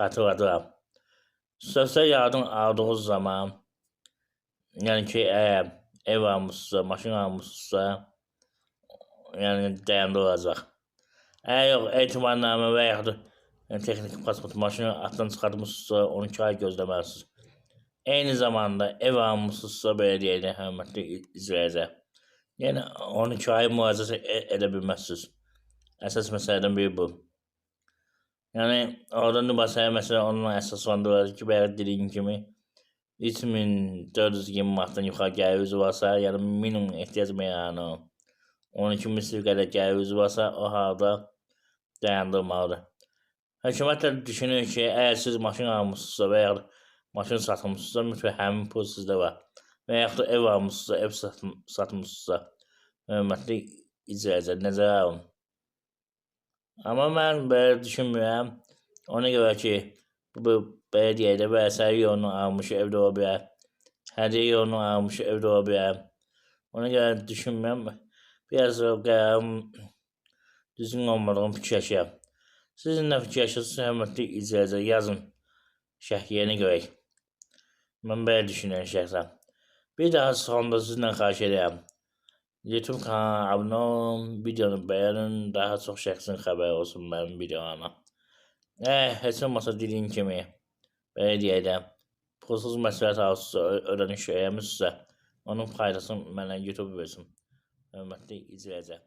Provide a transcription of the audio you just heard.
xatırladıram. Sosial yardım aldığınız zaman, yəni ki, əgər ev almışsınızsa, maşın almışsınızsa, yəni dəyərli olacaq. Əgər yox, etibarnamə və yaxud texniki pasport maşını atdan çıxartmışsınızsa, 12 ay gözləməlisiniz. Eyni zamanda ev almışsınızsa, belə deyək də, hörmətli izləyicilər, yəni 12 ay müalicə edə bilməzsiniz. Əsas məsələdən biri bu. Yəni, orada nübasəyə məsələ onunla əsaslandırılır ki, belə dediyim kimi, 3420 manatdan yuxarı gəliriniz varsa, yəni minimum ehtiyac məyanı 12 misli qədər gəliriniz varsa, o halda dayandırmalıdır. Hökumət də düşünür ki, əgər siz maşın almışsınızsa və yaxud maşın satmışsınızsa, mütləq həmin pul sizdə var. Və yaxud da ev almışsınızsa, ev satmışsınızsa, hörmətli izləyicilər, nəzərə alın. Amma mən belə düşünmürəm. Ona görə ki, bu belə deyək də, vəsait yolunu almış evdə ola bilər. Hədiyyə yolunu almış evdə ola bilər. Ona görə düşünmürəm. Biraz qərarım düzgün olmadığını fikirləşirəm. Siz nə fikirləşirsiniz, hörmətli izləyicilər, yazın şərhliyəni görək. Mən belə düşünürəm şəxsən. Bir daha sonunda sizlə xahiş edirəm. YouTube kanalına abunə olun, videonu bəyənin, daha çox şəxsin xəbəri olsun mənim videolarıma. Heç olmasa dediyim kimi, belə deyək də, pulsuz məsləhət alsınızsa, ödəniş öyrənmişsinizsə, onun faydasını mənə YouTube versin. Hörmətli izləyicilər.